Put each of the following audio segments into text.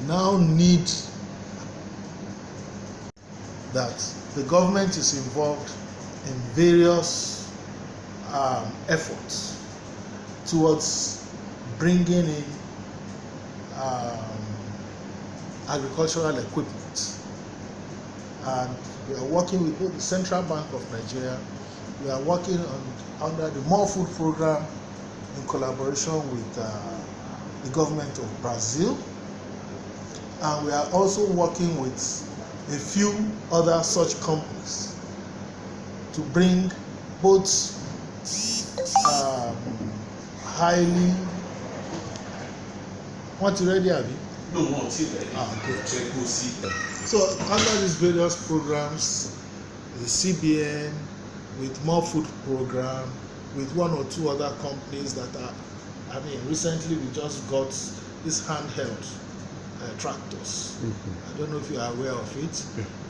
now need that the government is involved in various efforts towards bringing in agricultural equipment, and we are working with both the Central Bank of Nigeria. We are working under the More Food Program in collaboration with the government of Brazil, and we are also working with a few other such companies to bring both highly. What you ready, Abi? No, not ready. Okay. So under these various programs, the CBN, with More Food Program, with one or two other companies that are, recently we just got these handheld tractors. I don't know if you are aware of it.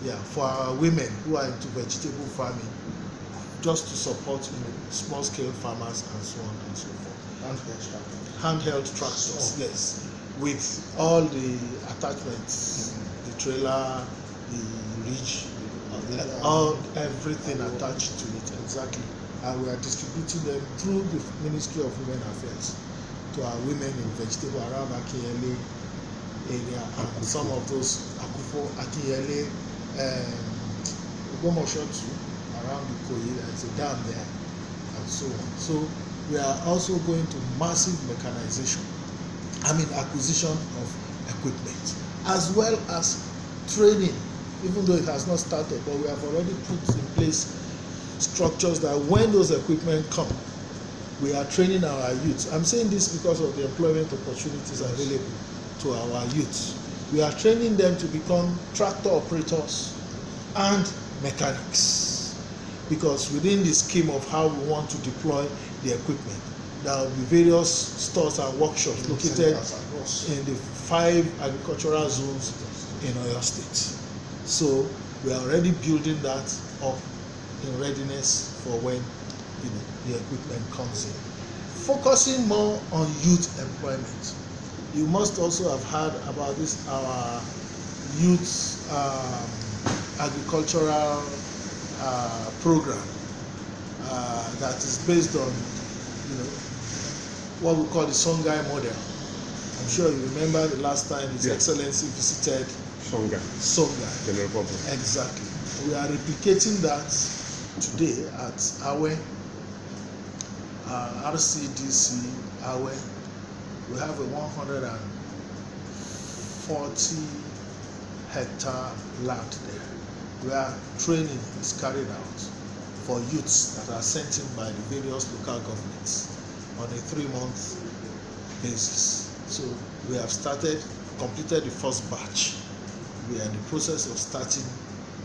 Yeah, for our women who are into vegetable farming, just to support small scale farmers and so on and so forth. Handheld tractors, yes, with all the attachments, the trailer, the reach, everything attached to it, exactly. And we are distributing them through the Ministry of Women Affairs to our women in vegetable around Akinyele area, and some of those Akufo, Akinyele, Ogomosho too, around the Koyi. There's a dam there, and so on. So we are also going to massive mechanization, acquisition of equipment, as well as training, even though it has not started, but we have already put in place structures that when those equipment come, we are training our youth. I'm saying this because of the employment opportunities available to our youth. We are training them to become tractor operators and mechanics, because within the scheme of how we want to deploy the equipment, there will be various stores and workshops located in the 5 agricultural zones in Oyo State. So we are already building that up in readiness for when the equipment comes in. Focusing more on youth employment. You must also have heard about this, our youth agricultural program that is based on what we call the Songhai model. I'm sure you remember the last time His Excellency visited Songhai. General Republic. Exactly. We are replicating that today at Awe, RCDC Awe. We have a 140-hectare land there where training is carried out for youths that are sent in by the various local governments on a 3-month basis. So we have completed the first batch. We are in the process of starting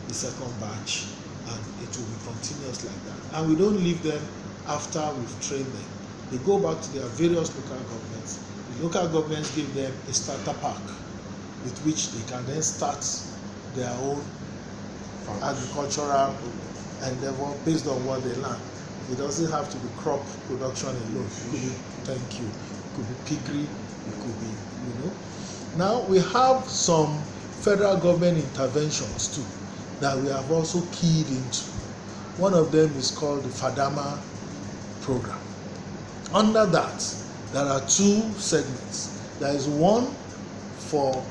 the second batch, and it will be continuous like that. And we don't leave them after we've trained them. They go back to their various local governments. The local governments give them a starter pack with which they can then start their own agricultural endeavor based on what they learn. It doesn't have to be crop production alone. It could be, thank you, it could be piggery, it could be, Now we have some federal government interventions too that we have also keyed into. One of them is called the FADAMA program. Under that, there are 2 segments. There is one for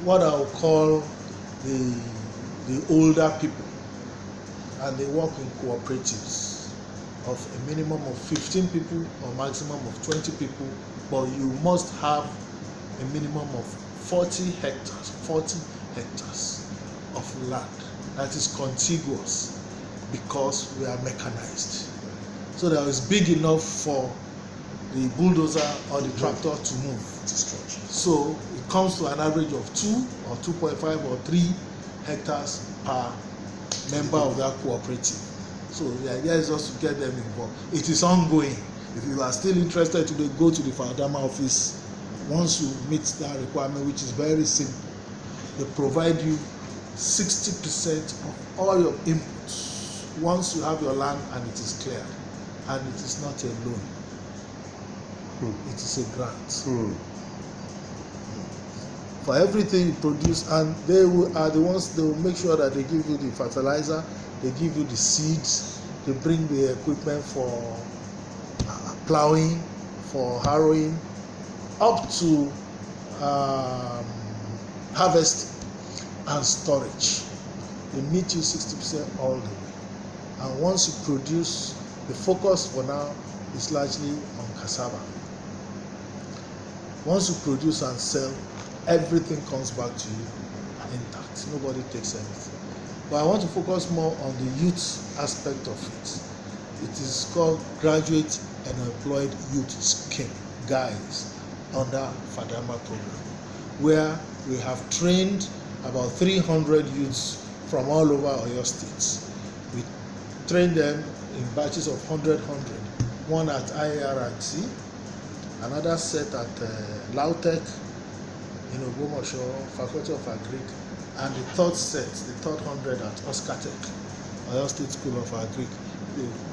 what I will call the older people, and they work in cooperatives of a minimum of 15 people or maximum of 20 people, but you must have a minimum of 40 hectares of land that is contiguous, because we are mechanized. So that is big enough for the bulldozer or the tractor to move. So it comes to an average of 2 or 2.5 or 3 hectares per member of that cooperative. So the idea is just to get them involved. It is ongoing. If you are still interested to go to the FADAMA office, once you meet that requirement, which is very simple, they provide you 60% of all your inputs once you have your land and it is cleared. And it is not a loan. It is a grant. for everything you produce, and they are the ones, they will make sure that they give you the fertilizer, they give you the seeds, they bring the equipment for plowing, for harrowing, up to harvesting and storage. They meet you 60% all the way. And once you produce, the focus for now is largely on cassava. Once you produce and sell, everything comes back to you intact. Nobody takes anything. But I want to focus more on the youth aspect of it. It is called Graduate and Employed Youth Scheme, GUYS, under FADAMA program, where we have trained about 300 youths from all over Oyo State. We train them in batches of 100, one at IARC, another set at Lautech, in Ogbomoso, Faculty of Agric, and the third set, the third 100 at Oscatech, Oyo State School of Agric.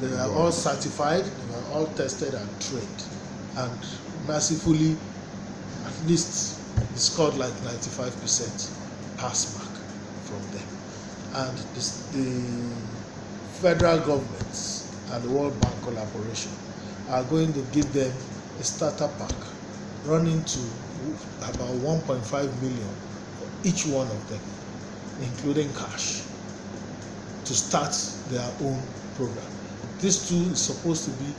They are all certified, they were all tested and trained, and massively, at least, scored like 95% pass mark from them. And the federal government and the World Bank collaboration are going to give them a starter pack running to about 1.5 million for each one of them, including cash, to start their own program. This too is supposed to be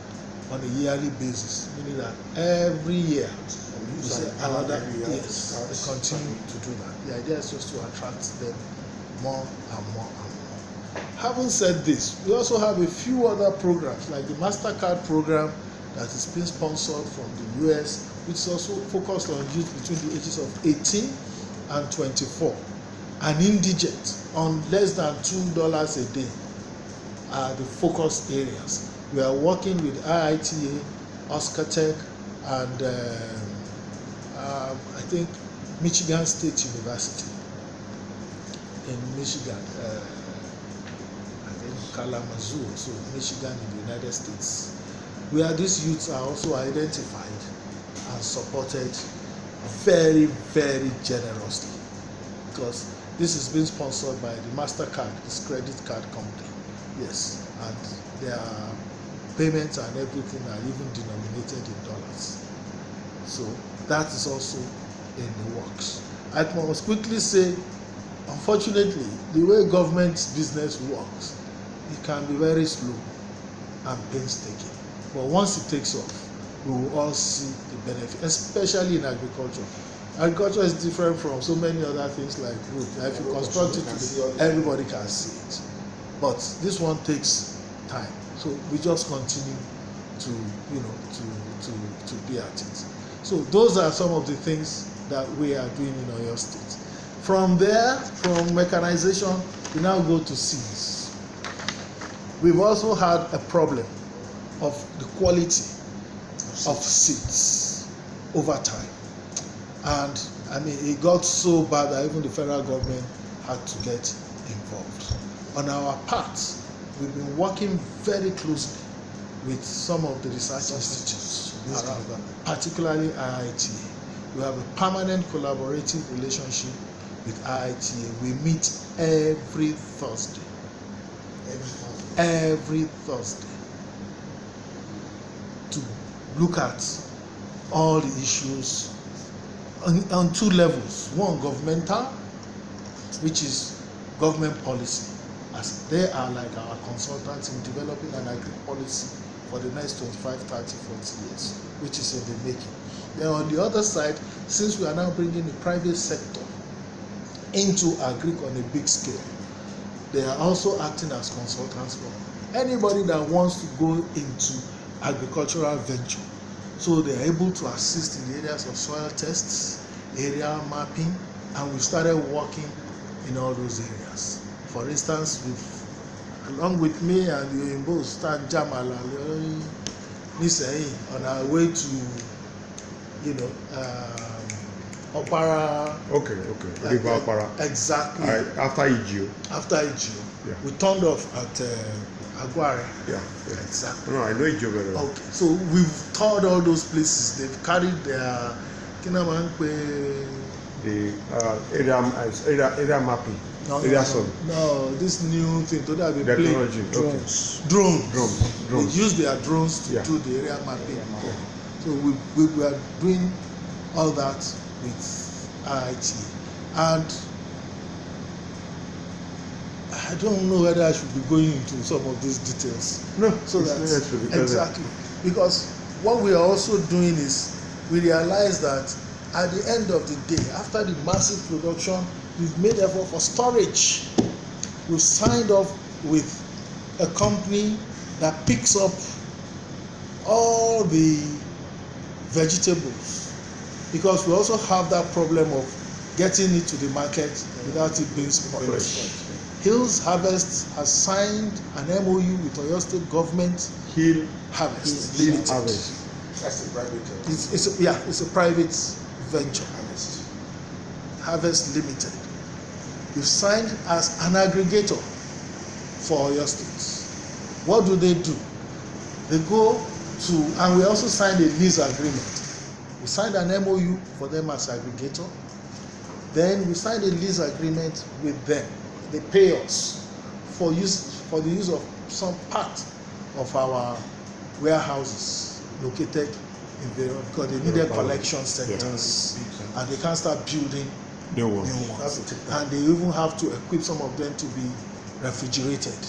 on a yearly basis, meaning that every year another, yes, they continue to do that. The idea is just to attract them more and more and more. Having said this, we also have a few other programs like the MasterCard program that is being sponsored from the US, which is also focused on youth between the ages of 18 and 24, and indigent on less than $2 a day are the focus areas. We are working with IITA, Oscatech, and I think Michigan State University in Michigan, I think Kalamazoo, so Michigan in the United States, where these youths are also identified and supported very, very generously, because this is being sponsored by the MasterCard, this credit card company. Yes, and their payments and everything are even denominated in dollars. So that is also in the works. I must quickly say, unfortunately, the way government business works, it can be very slow and painstaking. But once it takes off, we will all see the benefit, especially in agriculture. Agriculture is different from so many other things like wood. If you construct it today, everybody can see it. But this one takes time. So we just continue to, to be at it. So those are some of the things that we are doing in Oyo State. From there, from mechanization, we now go to seeds. We've also had a problem of the quality of seeds over time. And I mean, it got so bad that even the federal government had to get involved. On our part, we've been working very closely with some of the research institutes around that, particularly IITA. We have a permanent collaborative relationship with IITA. We meet every Thursday. Every Thursday. To look at all the issues on two levels. One, governmental, which is government policy, as they are like our consultants in developing an agri policy for the next 25, 30, 40 years, which is in the making. Then on the other side, since we are now bringing the private sector into agri on a big scale, they are also acting as consultants for anybody that wants to go into agricultural venture. So they are able to assist in the areas of soil tests, area mapping, and we started working in all those areas. For instance, along with me and the Oyinbo stand Jamala Niseyin on our way to, Opara. Okay. River Opara. Exactly. After Ijio. Yeah. We turned off at Aguare. Yeah. Exactly. No, I know Ijio very well. Okay. So we've toured all those places. They've carried their Kinamankwe the area mapping, area survey. No, this new thing to that we play Technology. drones. Drones. They use their drones to do the area mapping. So we are doing all that with IIT, and I don't know whether I should be going into some of these details. No, so it's necessary exactly, because what we are also doing is we realize that at the end of the day, after the massive production, we've made effort for storage. We've signed off with a company that picks up all the vegetables, because we also have that problem of getting it to the market without it being spoiled. Hills Harvest has signed an MOU with Oyo State government. Hill Harvest Limited. That's a private. It's a private venture. Harvest Limited. You signed as an aggregator for Oyo State. What do? They go to, and we also signed a lease agreement. We signed an MOU for them as aggregator. Then we signed a lease agreement with them. They pay us for the use of some part of our warehouses located in various, because they needed collection centers, and they can't start building new ones. And they even have to equip some of them to be refrigerated,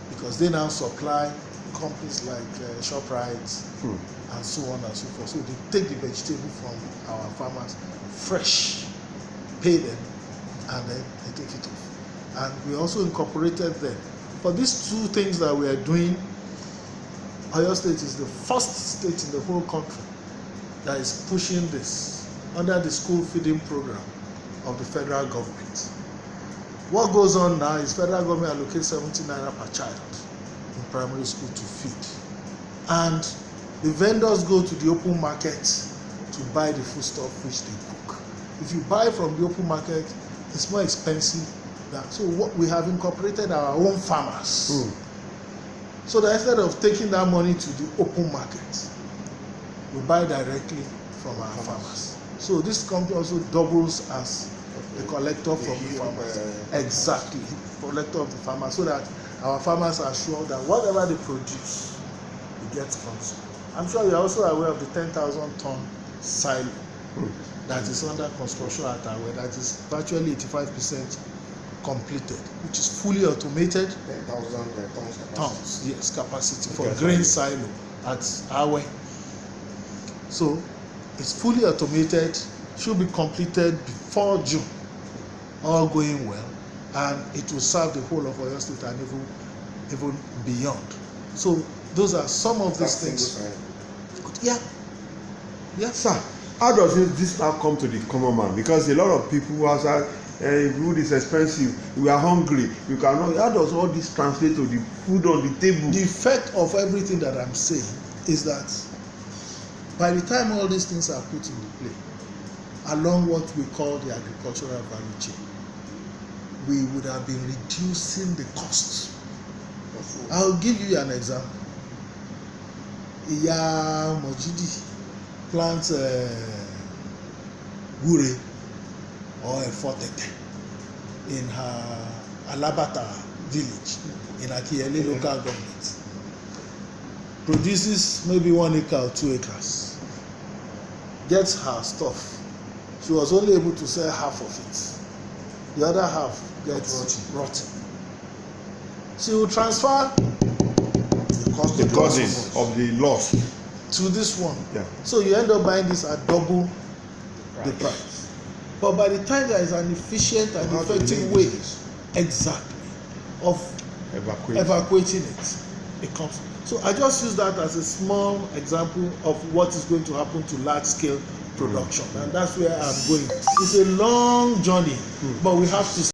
because they now supply companies like ShopRite and so on and so forth. So they take the vegetable from our farmers fresh, pay them, and then they take it off. And we also incorporated them. For these two things that we are doing, Oyo State is the first state in the whole country that is pushing this under the school feeding program of the federal government. What goes on now is federal government allocates 70 naira per child in primary school to feed. And the vendors go to the open market to buy the foodstuff which they cook. If you buy from the open market, it's more expensive. So what we have incorporated our own farmers, so that instead of taking that money to the open market, we buy directly from our farmers. So this company also doubles as the collector from the farmers. Exactly, collector of the farmers, so that our farmers are sure that whatever they produce, it gets consumed. I'm sure you're also aware of the 10,000 ton silo that is under construction at Awe, that is virtually 85% completed, which is fully automated. 10,000 tons, yes, capacity for grain silo at Awe. So it's fully automated, should be completed before June, all going well, and it will serve the whole of Oyo State and even beyond. So those are some of these things. Yeah, sir. How does this now come to the common man? Because a lot of people who are food is expensive, we are hungry, you cannot. How does all this translate to the food on the table? The effect of everything that I'm saying is that by the time all these things are put into play, along what we call the agricultural value chain, we would have been reducing the cost. I'll give you an example. Iya Mojidi plants gure or efotete in her Alabata village in Akiyele local government. Produces maybe 1 acre or 2 acres. Gets her stuff. She was only able to sell half of it. The other half gets rotten. She will transfer the cost of the loss to this one. Yeah. So you end up buying this at double the price. But by the time there is an efficient and effective way, exactly, of evacuating it, it comes. So I just use that as a small example of what is going to happen to large scale production, and that's where I'm going. It's a long journey, but we have to